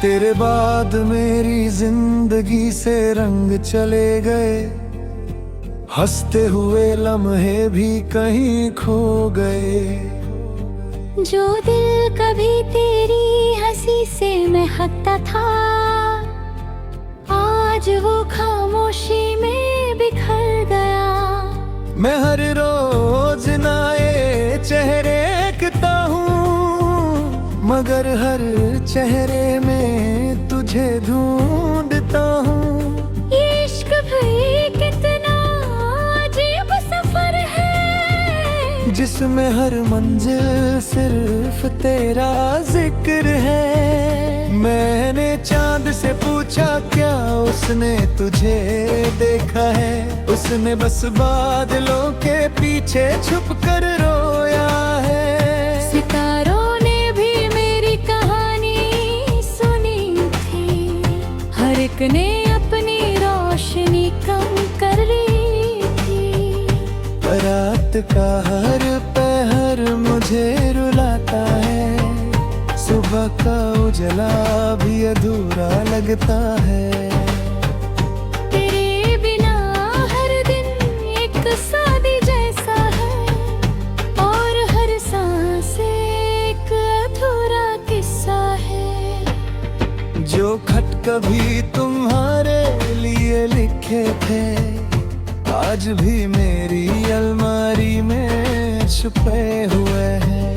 तेरे बाद मेरी जिंदगी से रंग चले गए, हंसते हुए लम्हे भी कहीं खो गए। जो दिल कभी तेरी हंसी से महकता था, आज वो खामोशी में बिखर गया। मैं हर रोज नए चेहरे देखता हूँ, मगर हर चेहरे में तुझे ढूंढता हूँ। ये इश्क भी कितना अजीब सफर है, जिसमें हर मंजिल सिर्फ तेरा जिक्र है। मैंने चांद से पूछा क्या उसने तुझे देखा है, उसने बस बादलों के पीछे छुप कर रोया है। सितारों ने भी मेरी कहानी सुनी थी, हर एक ने अपनी रोशनी कम कर ली थी। रात का हर पहर मुझे रुलाता है, सुबह का उजला भी अधूरा लगता है। तेरे बिना हर दिन एक शादी जैसा है, और हर सांस एक अधूरा किस्सा है। जो खत कभी तुम्हारे लिए लिखे थे, आज भी मेरी अलमारी में छुपे हुए हैं।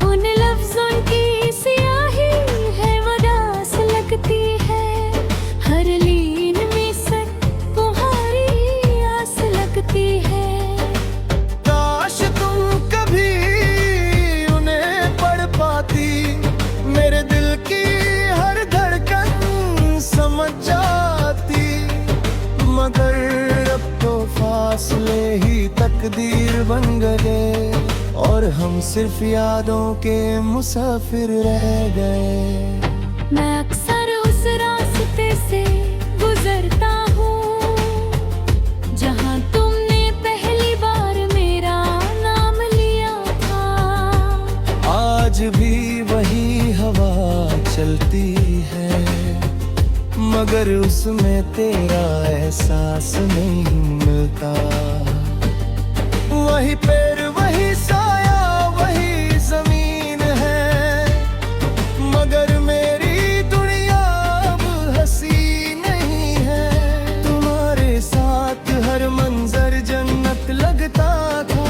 उन लफ्जों की स्याही है उदास लगती है, हर लीन में से तुम्हारी आस लगती है। काश तुम कभी उन्हें पढ़ पाती, मेरे दिल की हर धड़कन समझ जाती। मगर अब तो फासले ही तकदीर बन गए, और हम सिर्फ यादों के मुसाफिर रह गए। मैं अक्सर उस रास्ते से गुजरता हूँ, जहाँ तुमने पहली बार मेरा नाम लिया था। आज भी वही हवा चलती है, मगर उसमें तेरा एहसास नहीं मिलता। वही पेड़ वही साया वही जमीन है, मगर मेरी दुनिया अब हंसी नहीं है। तुम्हारे साथ हर मंजर जन्नत लगता था,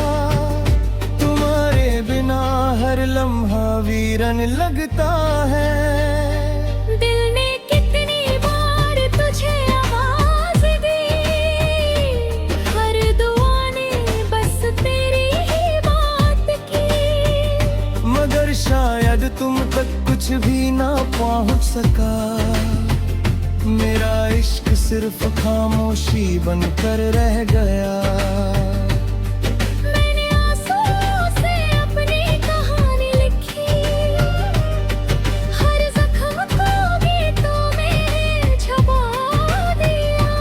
तुम्हारे बिना हर लम्हा वीरन लगता है। दिल ने कितनी बार तुझे आवाज दी, हर दुआ ने बस तेरी ही बात की। मगर शायद तुम तक कुछ भी ना पहुंच सका, मेरा इश्क सिर्फ खामोशी बनकर रह गया। मैंने आंसुओं से अपनी कहानी लिखी, हर जख्म को गीतों में छुपा दिया।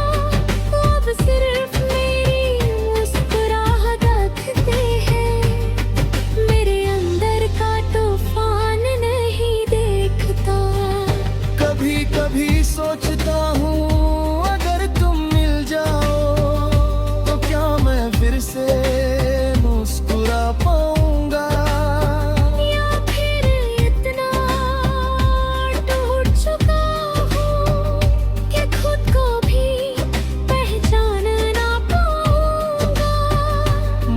अब सिर्फ मेरी मुस्कुराहट दिखती है, मेरे अंदर का तूफान नहीं देखता। कभी कभी सोचता हूँ अगर तुम मिल जाओ, तो क्या मैं फिर से मुस्कुरा पाऊंगा। या फिर इतना टूट चुका हूँ कि खुद को भी पहचान ना पाऊंगा।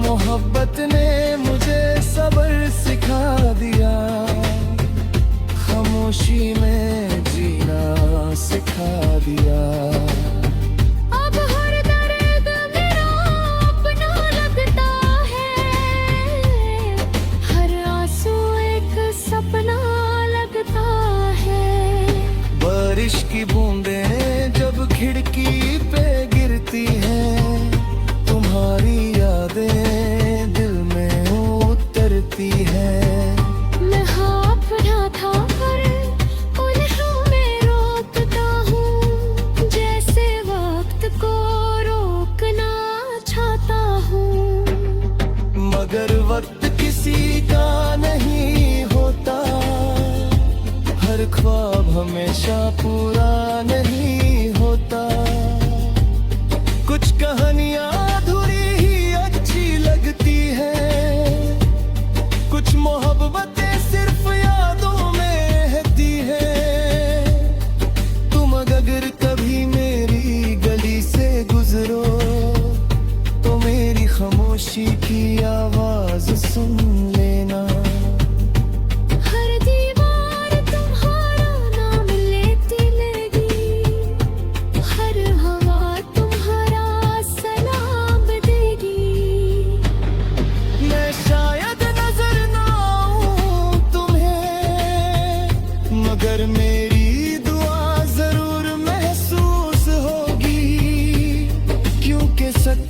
मोहब्बत ने मुझे सब्र सिखा दिया, खामोशी में जीना सिखा दिया। अब हर दर्द मेरा अपना लगता है, हर आंसू एक सपना लगता है। बारिश की बूंदें जब खिड़की पे गिरती हैं, तुम्हारी यादें दिल में उतरती हैं। मैं हाँफ ना था पर उन्हें मैं रोकता हूँ, जैसे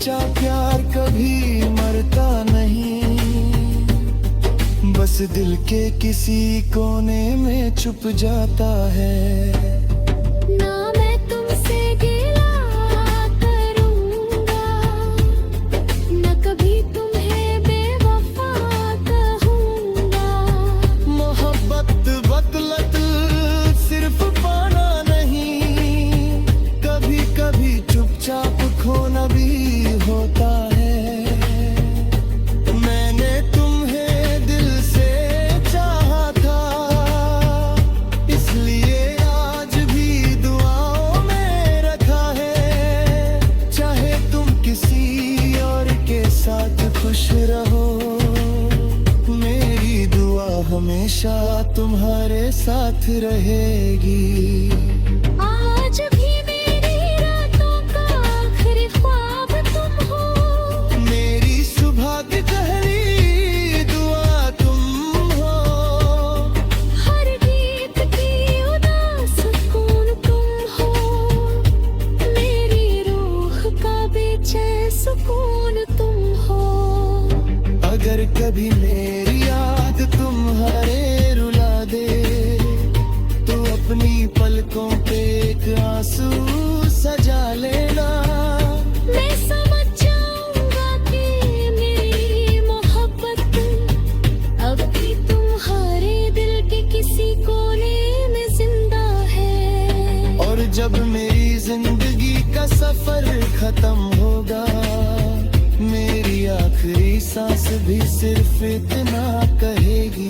सच्चा प्यार कभी मरता नहीं, बस दिल के किसी कोने में छुप जाता है। ना मैं तुमसे गिला करूंगा, न कभी तुम्हें बेवफा कहूंगा। मोहब्बत बदलत सिर्फ पाना नहीं, कभी कभी चुपचाप खोना भी होता है। मैंने तुम्हें दिल से चाहा था, इसलिए आज भी दुआओं में रखा है। चाहे तुम किसी और के साथ खुश रहो, मेरी दुआ हमेशा तुम्हारे साथ रहेगी। आज भी मेरी रातों का आखिरी ख्वाब तुम हो, मेरी सुबह की पहली दुआ तुम हो। हर गीत की उदास सुकून तुम हो, मेरी रूह का बेचैन सुकून तुम हो। अगर कभी मेरी याद तुम्हारे रुला दे, तो अपनी पलकों पे एक आंसू सजा लेना। मैं समझ जाऊंगा कि मेरी मोहब्बत अब भी तुम्हारे दिल के किसी कोने में जिंदा है। और जब मेरी जिंदगी का सफर खत्म होगा, मेरी आखिरी सांस भी सिर्फ इतना कहेगी।